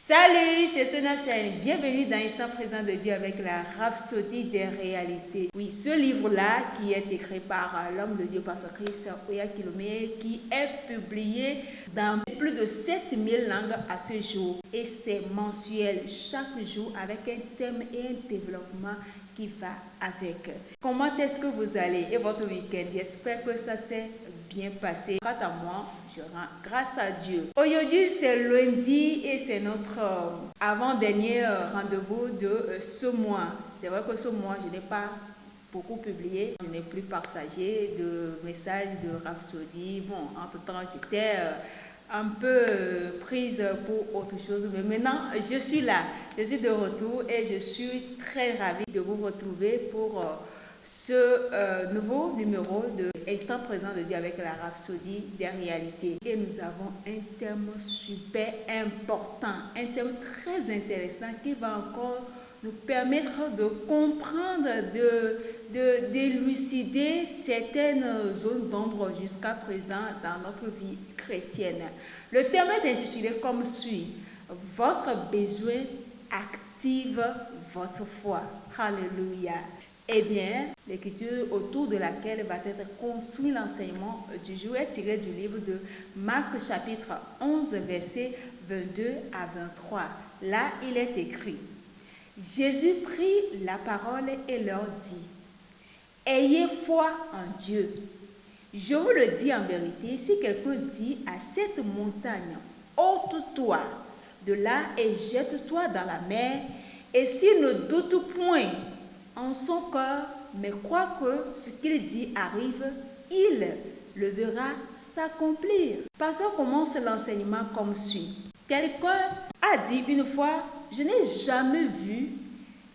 Salut, c'est Sona Chaîne. Bienvenue dans Instant Présent de Dieu avec la Rhapsodie des réalités. Oui, ce livre-là qui est écrit par l'homme de Dieu, Pasteur Chris Oyakhilome, qui est publié dans plus de 7000 langues à ce jour. Et c'est mensuel, chaque jour, avec un thème et un développement qui va avec. Comment est-ce que vous allez et votre week-end? J'espère que ça s'est bien passé. Quant à moi, je rends grâce à Dieu. Aujourd'hui, c'est lundi et c'est notre avant-dernier rendez-vous de ce mois. C'est vrai que ce mois, je n'ai pas beaucoup publié. Je n'ai plus partagé de messages de Rhapsodie. Bon, entre-temps, j'étais un peu prise pour autre chose. Mais maintenant, je suis là. Je suis de retour et je suis très ravie de vous retrouver pour ce nouveau numéro de Instant Présent de Dieu avec la Rhapsodie des réalités. Et nous avons un thème super important, un thème très intéressant qui va encore nous permettre de comprendre, d'élucider certaines zones d'ombre jusqu'à présent dans notre vie chrétienne. Le thème est intitulé comme suit: votre besoin active votre foi. Alléluia. Eh bien, l'écriture autour de laquelle va être construit l'enseignement du jour est tirée du livre de Marc chapitre 11, versets 22 à 23. Là, il est écrit: Jésus prit la parole et leur dit: ayez foi en Dieu. Je vous le dis en vérité, si quelqu'un dit à cette montagne, ôte-toi de là et jette-toi dans la mer, et s'il ne doute point en son cœur, mais croit que ce qu'il dit arrive, il le verra s'accomplir. Pasteur commence l'enseignement comme suit. Quelqu'un a dit une fois: je n'ai jamais vu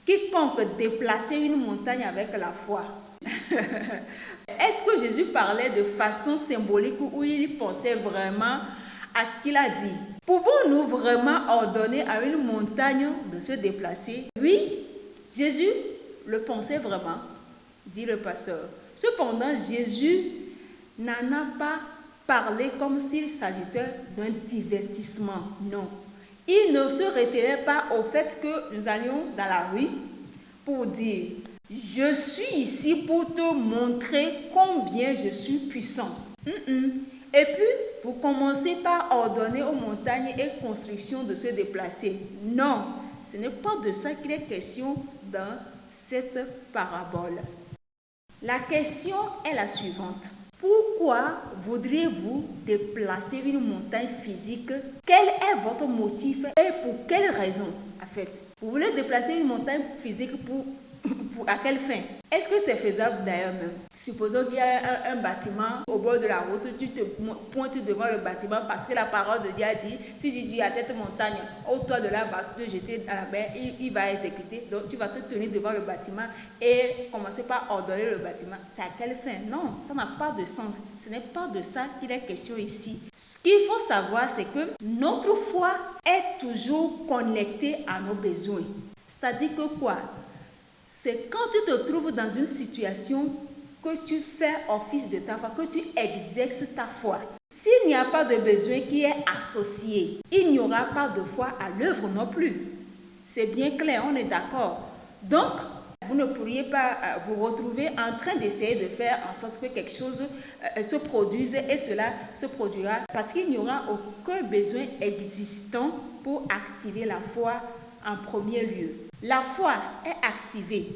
quiconque déplacer une montagne avec la foi. Est-ce que Jésus parlait de façon symbolique ou il pensait vraiment à ce qu'il a dit? Pouvons-nous vraiment ordonner à une montagne de se déplacer? Oui, Jésus le pensait vraiment, dit le pasteur. Cependant, Jésus n'en a pas parlé comme s'il s'agissait d'un divertissement. Non. Il ne se référait pas au fait que nous allions dans la rue pour dire: je suis ici pour te montrer combien je suis puissant. Et puis, vous commencez par ordonner aux montagnes et constructions de se déplacer. Non, ce n'est pas de ça qu'il est question dans cette parabole. La question est la suivante: pourquoi voudriez-vous déplacer une montagne physique? Quel est votre motif et pour quelle raison? En fait, vous voulez déplacer une montagne physique à quelle fin? Est-ce que c'est faisable d'ailleurs même? Supposons qu'il y a un bâtiment au bord de la route, tu te pointes devant le bâtiment parce que la parole de Dieu a dit: si tu dis à cette montagne, ôte-toi de là, va te jeter dans la mer, il va exécuter. Donc tu vas te tenir devant le bâtiment et commencer par ordonner le bâtiment. C'est à quelle fin? Non, ça n'a pas de sens. Ce n'est pas de ça qu'il est question ici. Ce qu'il faut savoir, c'est que notre foi est toujours connectée à nos besoins. C'est-à-dire que quoi? C'est quand tu te trouves dans une situation que tu fais office de ta foi, que tu exerces ta foi. S'il n'y a pas de besoin qui est associé, il n'y aura pas de foi à l'œuvre non plus. C'est bien clair, on est d'accord. Donc, vous ne pourriez pas vous retrouver en train d'essayer de faire en sorte que quelque chose se produise, et cela se produira parce qu'il n'y aura aucun besoin existant pour activer la foi en premier lieu. La foi est activée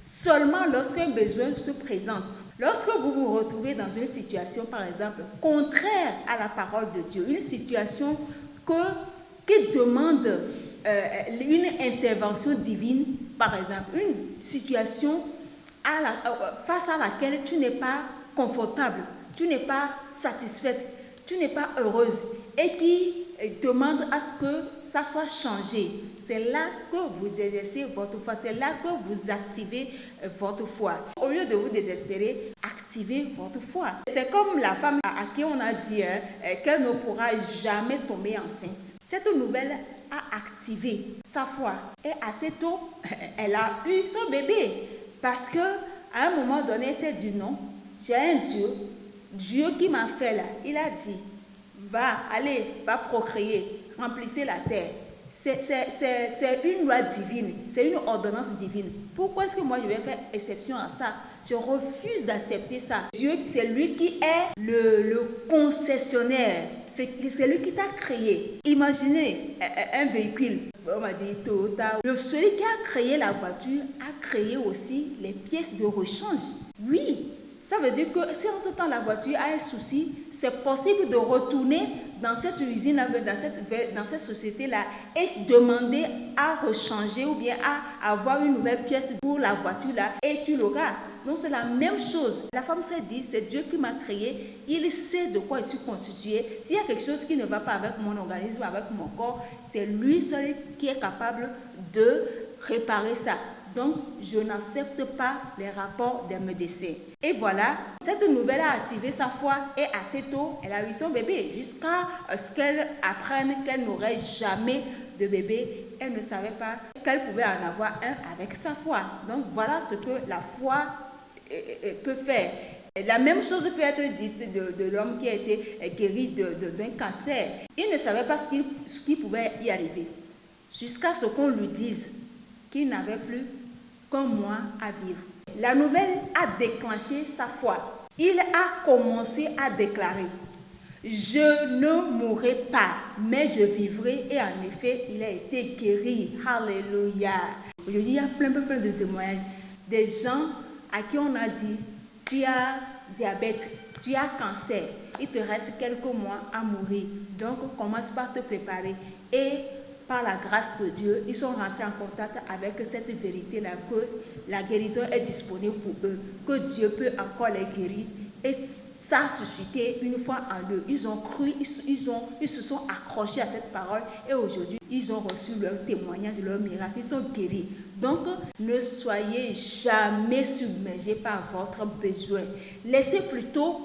seulement lorsqu'un besoin se présente. Lorsque vous vous retrouvez dans une situation, par exemple, contraire à la parole de Dieu, une situation qui demande une intervention divine, par exemple, une situation face à laquelle tu n'es pas confortable, tu n'es pas satisfaite, tu n'es pas heureuse et qui demande à ce que ça soit changé. C'est là que vous exercez votre foi, c'est là que vous activez votre foi. Au lieu de vous désespérer, activez votre foi. C'est comme la femme à qui on a dit qu'elle ne pourra jamais tomber enceinte. Cette nouvelle a activé sa foi et assez tôt, elle a eu son bébé parce que à un moment donné, elle s'est dit: non, j'ai un Dieu qui m'a fait là. Il a dit: va procréer, remplissez la terre. C'est une loi divine, c'est une ordonnance divine. Pourquoi est-ce que moi je vais faire exception à ça? Je refuse d'accepter ça. Dieu, c'est lui qui est le concessionnaire. C'est lui qui t'a créé. Imaginez un véhicule, on va dire Toyota. Celui qui a créé la voiture a créé aussi les pièces de rechange. Oui, ça veut dire que si entre-temps la voiture a un souci, c'est possible de retourner dans cette usine-là, dans cette société-là et demander à rechanger ou bien à avoir une nouvelle pièce pour la voiture-là et tu l'auras. Donc c'est la même chose. La femme s'est dit, c'est Dieu qui m'a créé, il sait de quoi je suis constituée. S'il y a quelque chose qui ne va pas avec mon organisme, avec mon corps, c'est lui seul qui est capable de réparer ça. Donc, je n'accepte pas les rapports des médecins. Et voilà, cette nouvelle a activé sa foi et assez tôt, elle a eu son bébé. Jusqu'à ce qu'elle apprenne qu'elle n'aurait jamais de bébé, elle ne savait pas qu'elle pouvait en avoir un avec sa foi. Donc, voilà ce que la foi peut faire. La même chose peut être dite de l'homme qui a été guéri d'un cancer. Il ne savait pas ce qui pouvait y arriver. Jusqu'à ce qu'on lui dise qu'il n'avait plus qu'un mois à vivre. La nouvelle a déclenché sa foi. Il a commencé à déclarer: je ne mourrai pas, mais je vivrai. Et en effet, il a été guéri. Alléluia. Aujourd'hui, il y a plein de témoignages. Des gens à qui on a dit: tu as diabète, tu as cancer, il te reste quelques mois à mourir. Donc, commence par te préparer. Et par la grâce de Dieu, ils sont rentrés en contact avec cette vérité-là, que la guérison est disponible pour eux, que Dieu peut encore les guérir. Et ça a suscité une foi en eux. Ils ont cru, ils se sont accrochés à cette parole et aujourd'hui, ils ont reçu leur témoignage, leur miracle, ils sont guéris. Donc, ne soyez jamais submergés par votre besoin. Laissez plutôt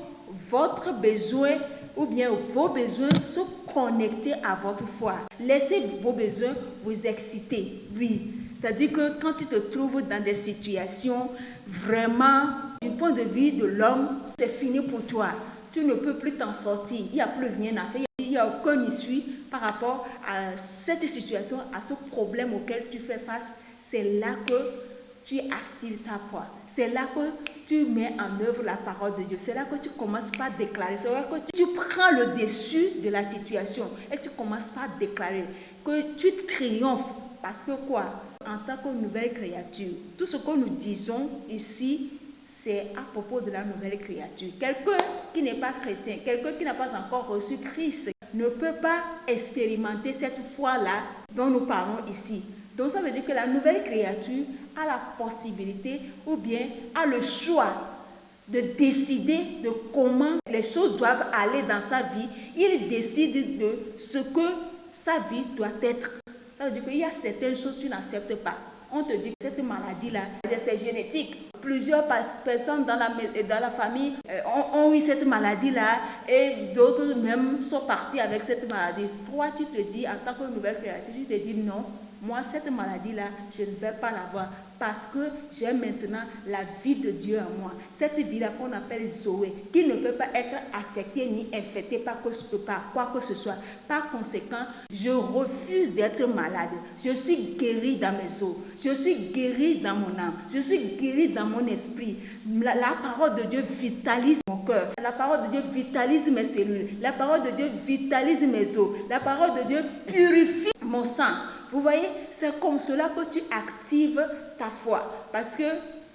votre besoin ou bien vos besoins se connecter à votre foi. Laissez vos besoins vous exciter. Oui, c'est-à-dire que quand tu te trouves dans des situations vraiment, du point de vue de l'homme, c'est fini pour toi. Tu ne peux plus t'en sortir. Il n'y a plus rien à faire. Il n'y a aucune issue par rapport à cette situation, à ce problème auquel tu fais face. C'est là que tu actives ta foi. C'est là que tu mets en œuvre la parole de Dieu. C'est là que tu commences par déclarer. C'est là que tu prends le dessus de la situation et tu commences par déclarer que tu triomphes. Parce que quoi? En tant que nouvelle créature, tout ce que nous disons ici, c'est à propos de la nouvelle créature. Quelqu'un qui n'est pas chrétien, quelqu'un qui n'a pas encore reçu Christ, ne peut pas expérimenter cette foi-là dont nous parlons ici. Donc ça veut dire que la nouvelle créature a la possibilité ou bien a le choix de décider de comment les choses doivent aller dans sa vie. Il décide de ce que sa vie doit être. Ça veut dire qu'il y a certaines choses que tu n'acceptes pas. On te dit que cette maladie-là, c'est génétique. Plusieurs personnes dans la famille ont eu cette maladie-là et d'autres même sont partis avec cette maladie. Toi, tu te dis, en tant que nouvelle créature, tu te dis non, moi, cette maladie-là, je ne vais pas l'avoir parce que j'ai maintenant la vie de Dieu en moi. Cette vie-là qu'on appelle Zoé, qui ne peut pas être affectée ni infectée par quoi que ce soit. Par conséquent, je refuse d'être malade. Je suis guérie dans mes os. Je suis guérie dans mon âme. Je suis guérie dans mon esprit. La parole de Dieu vitalise mon cœur. La parole de Dieu vitalise mes cellules. La parole de Dieu vitalise mes os. La parole de Dieu purifie mon sang. Vous voyez, c'est comme cela que tu actives ta foi. Parce que,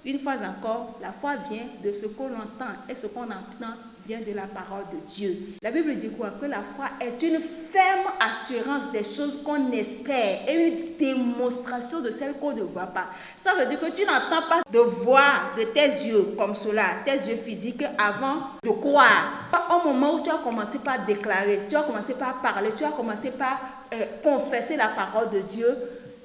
une fois encore, la foi vient de ce qu'on entend. Et ce qu'on entend vient de la parole de Dieu. La Bible dit quoi? Que la foi est une ferme assurance des choses qu'on espère et une démonstration de celles qu'on ne voit pas. Ça veut dire que tu n'entends pas de voir de tes yeux comme cela, tes yeux physiques, avant de croire. Au moment où tu as commencé par déclarer, tu as commencé par parler, tu as commencé par confesser la parole de Dieu,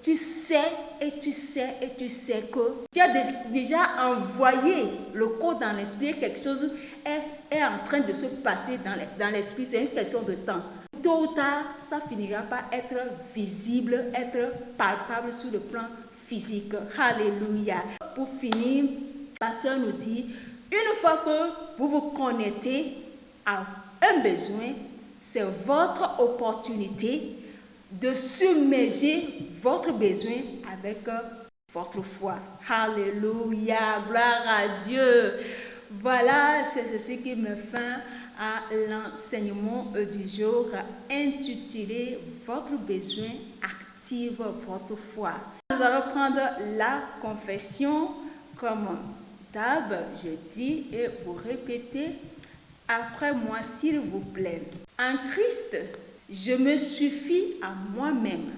tu sais et tu sais et tu sais que tu as déjà envoyé le code dans l'esprit, quelque chose est en train de se passer dans l'esprit, c'est une question de temps. Tôt ou tard, ça finira par être visible, être palpable sur le plan physique. Alléluia. Pour finir, le pasteur nous dit, une fois que vous vous connectez à un besoin, c'est votre opportunité de submerger votre besoin avec votre foi. Alléluia, gloire à Dieu. Voilà, c'est ceci qui me fait à l'enseignement du jour intitulé Votre besoin active votre foi. Nous allons prendre la confession comme d'hab, je dis et vous répétez après moi s'il vous plaît. En Christ, je me suffis à moi-même.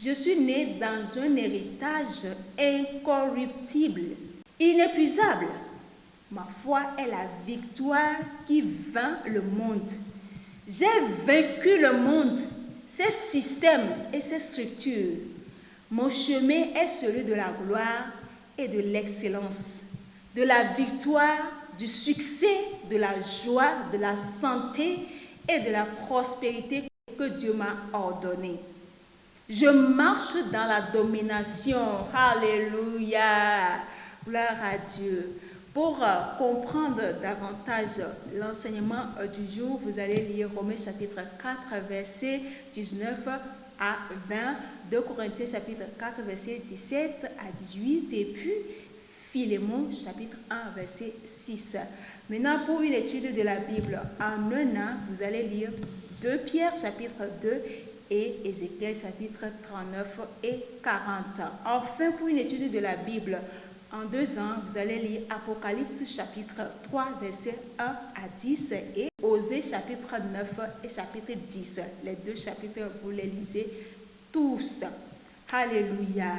Je suis né dans un héritage incorruptible, inépuisable. Ma foi est la victoire qui vainc le monde. J'ai vaincu le monde, ses systèmes et ses structures. Mon chemin est celui de la gloire et de l'excellence, de la victoire, du succès, de la joie, de la santé et de la prospérité que Dieu m'a ordonné. Je marche dans la domination. Alléluia. Gloire à Dieu. Pour comprendre davantage l'enseignement du jour, vous allez lire Romains chapitre 4, verset 19 à 20, 2 Corinthiens chapitre 4, verset 17 à 18, et puis Philémon chapitre 1, verset 6. Maintenant, pour une étude de la Bible en un an, vous allez lire 2 Pierre chapitre 2 et Ézéchiel chapitre 39 et 40. Enfin, pour une étude de la Bible en 2 ans, vous allez lire Apocalypse chapitre 3, verset 1 à 10 et Osée chapitre 9 et chapitre 10. Les 2 chapitres, vous les lisez tous. Alléluia.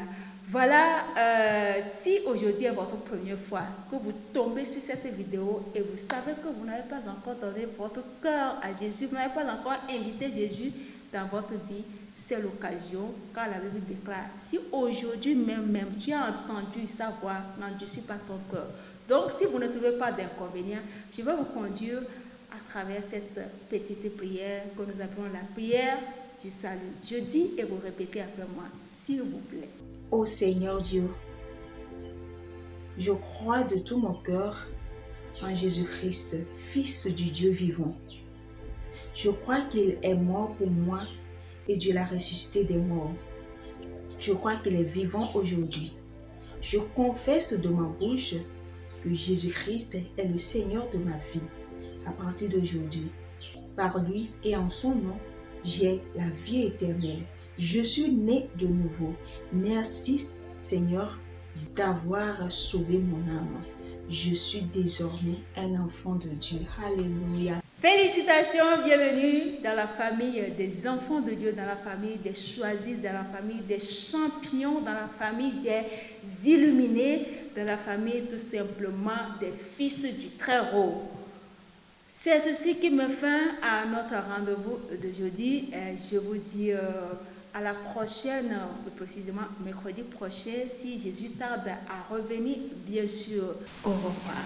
Voilà, si aujourd'hui est votre première fois que vous tombez sur cette vidéo et vous savez que vous n'avez pas encore donné votre cœur à Jésus, vous n'avez pas encore invité Jésus dans votre vie, c'est l'occasion, car la Bible déclare, si aujourd'hui même tu as entendu sa voix, n'endurcis pas ton cœur. Donc, si vous ne trouvez pas d'inconvénient, je vais vous conduire à travers cette petite prière que nous appelons la prière du salut. Je dis et vous répétez après moi, s'il vous plaît. Ô Seigneur Dieu, je crois de tout mon cœur en Jésus-Christ, Fils du Dieu vivant. Je crois qu'il est mort pour moi et Dieu l'a ressuscité des morts. Je crois qu'il est vivant aujourd'hui. Je confesse de ma bouche que Jésus-Christ est le Seigneur de ma vie à partir d'aujourd'hui. Par lui et en son nom, j'ai la vie éternelle. Je suis né de nouveau. Merci Seigneur d'avoir sauvé mon âme. Je suis désormais un enfant de Dieu. Alléluia. Félicitations, bienvenue dans la famille des enfants de Dieu, dans la famille des choisis, dans la famille des champions, dans la famille des illuminés, dans la famille tout simplement des fils du Très-Haut. C'est ceci qui me fait à notre rendez-vous d'aujourd'hui. Je vous dis à la prochaine, plus précisément mercredi prochain, si Jésus tarde à revenir, bien sûr. Au revoir.